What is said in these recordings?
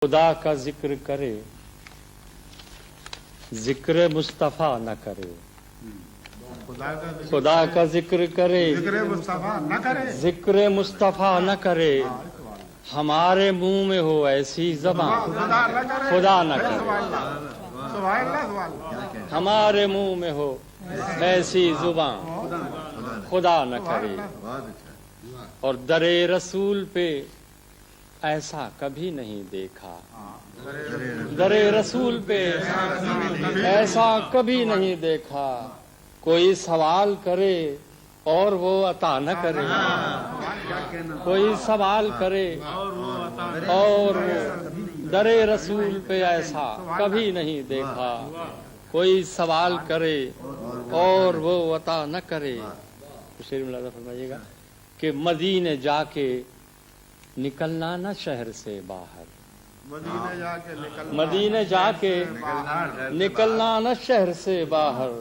खुदा का जिक्र करे, जिक्र मुस्तफा न करे। खुदा का जिक्र करे, जिक्र मुस्तफा न करे। हमारे मुंह में हो ऐसी ज़बान, खुदा न करे। हमारे मुंह में हो ऐसी ज़ुबान, खुदा न करे। और दरे रसूल पे ऐसा कभी नहीं देखा, दरे रसूल पे ऐसा कभी नहीं देखा। कोई सवाल करे और वो अता न करे, कोई सवाल करे और वो दरे रसूल पे ऐसा कभी नहीं देखा। कोई सवाल करे और वो अता न करे। तो शेर मुलाज़ा फरमाइएगा कि मदीने जाके निकलना न शहर से बाहर, मदीने जाके निकलना न शहर से बाहर।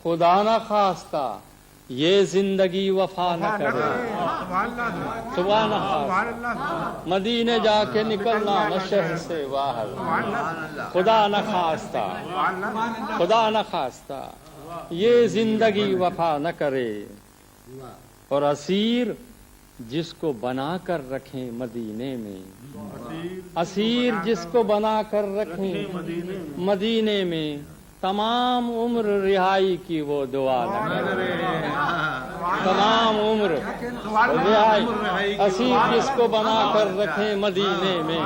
खुदा न खास्ता ये जिंदगी वफा न करे, सुभान अल्लाह। मदीने जाके निकलना न शहर से बाहर, खुदा न खास्ता, खुदा न खास्ता ये जिंदगी वफा न करे। और असीर जिसको बना कर रखें मदीने में, असीर जिसको बना कर रखें मदीने में, तमाम उम्र रिहाई की वो दुआ न करे। तमाम उम्र रिहाई, असीर जिसको बना कर रखें मदीने में,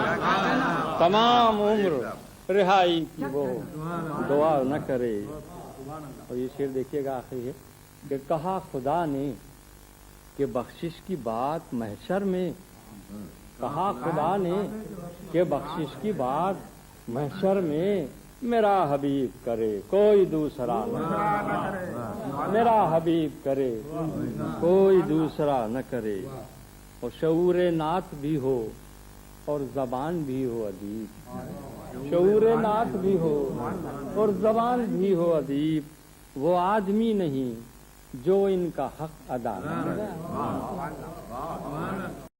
तमाम उम्र रिहाई की वो दुआ न करे। और ये शेर देखिएगा आखिरी है कि कहा खुदा ने कि बख्शिश की बात महशर में, कहा खुदा ने कि बख्शिश की बात महशर में मेरा हबीब करे कोई दूसरा न करे, मेरा हबीब करे कोई दूसरा न करे। और शऊर नात भी हो और जबान भी हो अदीब, शऊर नात भी हो और जबान भी हो अदीब। वो आदमी नहीं जो इनका हक अदा न करे।